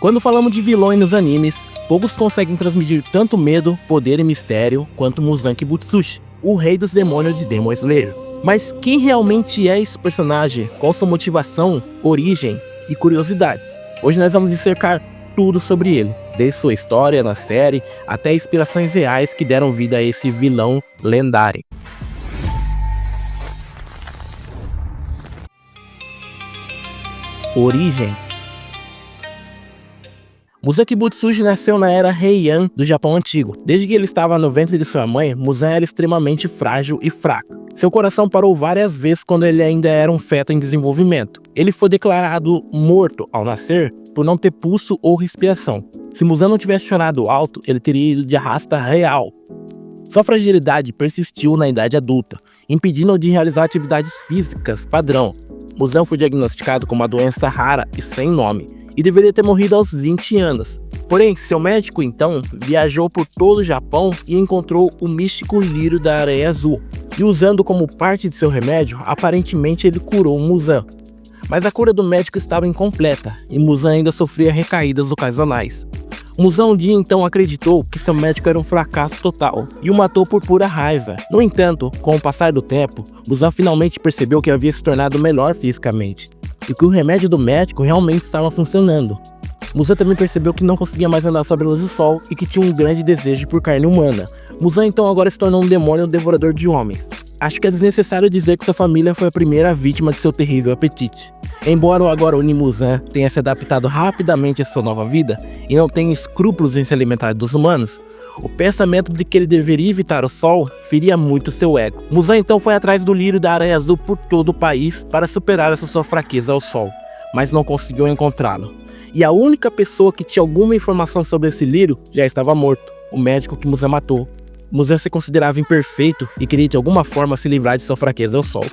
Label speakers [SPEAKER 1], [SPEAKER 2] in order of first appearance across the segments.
[SPEAKER 1] Quando falamos de vilões nos animes, poucos conseguem transmitir tanto medo, poder e mistério quanto Muzan Kibutsuji, o rei dos demônios de Demon Slayer. Mas quem realmente é esse personagem? Qual sua motivação, origem e curiosidades? Hoje nós vamos dissecar tudo sobre ele, desde sua história na série até inspirações reais que deram vida a esse vilão lendário. Origem. Muzan Kibutsuji nasceu na era Heian do Japão antigo. Desde que ele estava no ventre de sua mãe, Muzan era extremamente frágil e fraco. Seu coração parou várias vezes quando ele ainda era um feto em desenvolvimento. Ele foi declarado morto ao nascer por não ter pulso ou respiração. Se Muzan não tivesse chorado alto, ele teria ido de arrasta real. Sua fragilidade persistiu na idade adulta, impedindo-o de realizar atividades físicas padrão. Muzan foi diagnosticado com uma doença rara e sem nome, e deveria ter morrido aos 20 anos. Porém, seu médico então viajou por todo o Japão e encontrou o místico lírio da areia azul. E usando como parte de seu remédio, aparentemente ele curou Muzan. Mas a cura do médico estava incompleta, e Muzan ainda sofria recaídas ocasionais. Muzan um dia então acreditou que seu médico era um fracasso total, e o matou por pura raiva. No entanto, com o passar do tempo, Muzan finalmente percebeu que havia se tornado melhor fisicamente, e que o remédio do médico realmente estava funcionando. Muzan também percebeu que não conseguia mais andar sob a luz do sol e que tinha um grande desejo por carne humana. Muzan então agora se tornou um demônio devorador de homens. Acho que é desnecessário dizer que sua família foi a primeira vítima de seu terrível apetite. Embora o agora Muzan tenha se adaptado rapidamente à sua nova vida e não tenha escrúpulos em se alimentar dos humanos, o pensamento de que ele deveria evitar o sol feria muito seu ego. Muzan então foi atrás do lírio da areia azul por todo o país para superar essa sua fraqueza ao sol, mas não conseguiu encontrá-lo. E a única pessoa que tinha alguma informação sobre esse lírio já estava morto, o médico que Muzan matou. Muzan se considerava imperfeito e queria de alguma forma se livrar de sua fraqueza ao sol.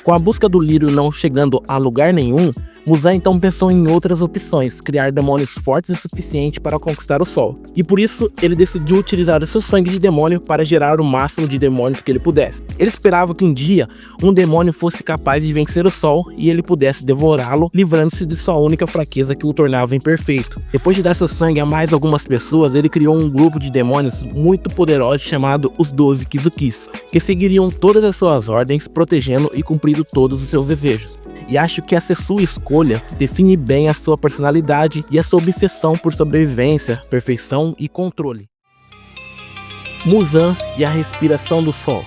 [SPEAKER 1] Com a busca do lírio não chegando a lugar nenhum, Muzan então pensou em outras opções, criar demônios fortes o suficiente para conquistar o sol. E por isso, ele decidiu utilizar o seu sangue de demônio para gerar o máximo de demônios que ele pudesse. Ele esperava que um dia, um demônio fosse capaz de vencer o sol e ele pudesse devorá-lo, livrando-se de sua única fraqueza que o tornava imperfeito. Depois de dar seu sangue a mais algumas pessoas, ele criou um grupo de demônios muito poderosos chamado os 12 Kizukis, que seguiriam todas as suas ordens, protegendo e cumprindo todos os seus desejos. E acho que essa sua escolha define bem a sua personalidade e a sua obsessão por sobrevivência, perfeição e controle. Muzan e a respiração do sol.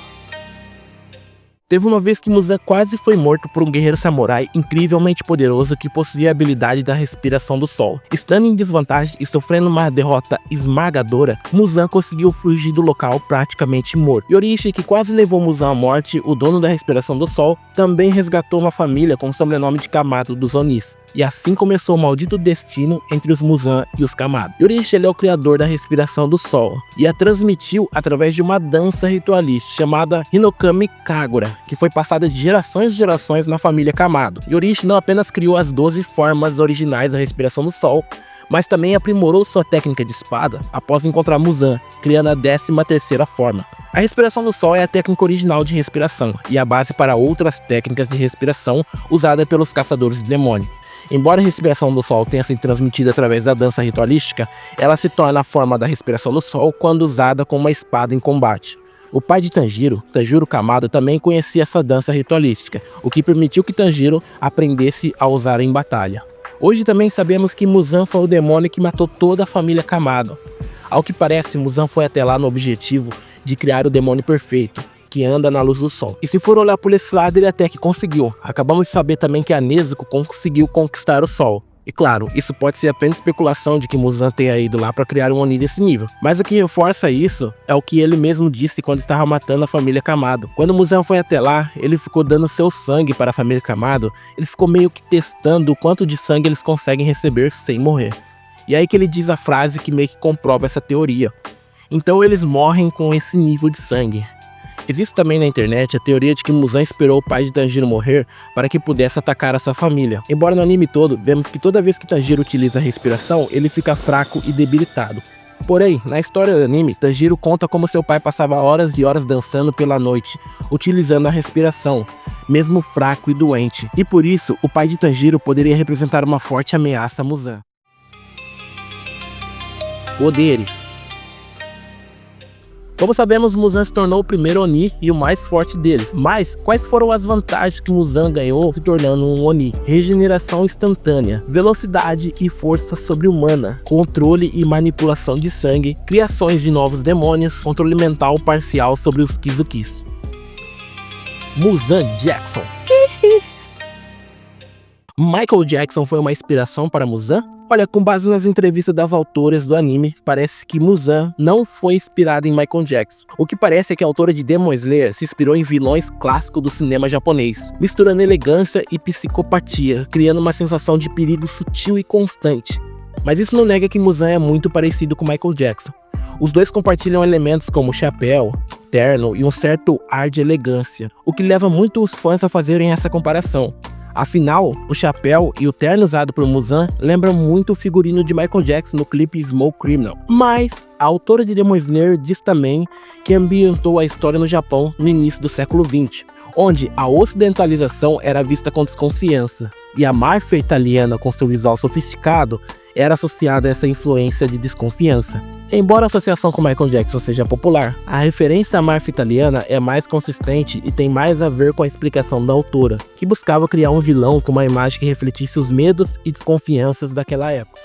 [SPEAKER 1] Teve uma vez que Muzan quase foi morto por um guerreiro samurai incrivelmente poderoso que possuía a habilidade da respiração do sol. Estando em desvantagem e sofrendo uma derrota esmagadora, Muzan conseguiu fugir do local praticamente morto. Yoriishi, que quase levou Muzan à morte, o dono da respiração do sol, também resgatou uma família com o sobrenome de Kamado dos Onis. E assim começou o maldito destino entre os Muzan e os Kamado. Yoriishi é o criador da respiração do sol e a transmitiu através de uma dança ritualística chamada Hinokami Kagura, que foi passada de gerações em gerações na família Kamado. Yoriishi não apenas criou as 12 formas originais da respiração do sol, mas também aprimorou sua técnica de espada após encontrar Muzan, criando a 13ª forma. A respiração do sol é a técnica original de respiração e a base para outras técnicas de respiração usadas pelos caçadores de demônio. Embora a respiração do sol tenha sido transmitida através da dança ritualística, ela se torna a forma da respiração do sol quando usada com uma espada em combate. O pai de Tanjiro, Tanjiro Kamado, também conhecia essa dança ritualística, o que permitiu que Tanjiro aprendesse a usar em batalha. Hoje também sabemos que Muzan foi o demônio que matou toda a família Kamado. Ao que parece, Muzan foi até lá no objetivo de criar o demônio perfeito, que anda na luz do sol. E se for olhar por esse lado, ele até que conseguiu. Acabamos de saber também que a Nezuko conseguiu conquistar o sol. E claro, isso pode ser apenas especulação de que Muzan tenha ido lá para criar um Oni desse nível. Mas o que reforça isso é o que ele mesmo disse quando estava matando a família Kamado. Quando Muzan foi até lá, ele ficou dando seu sangue para a família Kamado, ele ficou meio que testando o quanto de sangue eles conseguem receber sem morrer. E aí que ele diz a frase que meio que comprova essa teoria. Então eles morrem com esse nível de sangue. Existe também na internet a teoria de que Muzan esperou o pai de Tanjiro morrer para que pudesse atacar a sua família. Embora no anime todo, vemos que toda vez que Tanjiro utiliza a respiração, ele fica fraco e debilitado. Porém, na história do anime, Tanjiro conta como seu pai passava horas e horas dançando pela noite, utilizando a respiração, mesmo fraco e doente. E por isso, o pai de Tanjiro poderia representar uma forte ameaça a Muzan. poderes. Como sabemos, Muzan se tornou o primeiro Oni e o mais forte deles. Mas quais foram as vantagens que Muzan ganhou se tornando um Oni? Regeneração instantânea, velocidade e força sobre-humana, controle e manipulação de sangue, criações de novos demônios, controle mental parcial sobre os Kizukis. Muzan Jackson. Michael Jackson foi uma inspiração para Muzan? Olha, com base nas entrevistas das autoras do anime, parece que Muzan não foi inspirada em Michael Jackson. O que parece é que a autora de Demon Slayer se inspirou em vilões clássicos do cinema japonês, misturando elegância e psicopatia, criando uma sensação de perigo sutil e constante. Mas isso não nega que Muzan é muito parecido com Michael Jackson. Os dois compartilham elementos como chapéu, terno e um certo ar de elegância, o que leva muito os fãs a fazerem essa comparação. Afinal, o chapéu e o terno usado por Muzan lembram muito o figurino de Michael Jackson no clipe Smoke Criminal. Mas a autora de Demon Slayer diz também que ambientou a história no Japão no início do século XX, onde a ocidentalização era vista com desconfiança, e a máfia italiana, com seu visual sofisticado, era associada a essa influência de desconfiança. Embora a associação com Michael Jackson seja popular, a referência à máfia italiana é mais consistente e tem mais a ver com a explicação da autora, que buscava criar um vilão com uma imagem que refletisse os medos e desconfianças daquela época.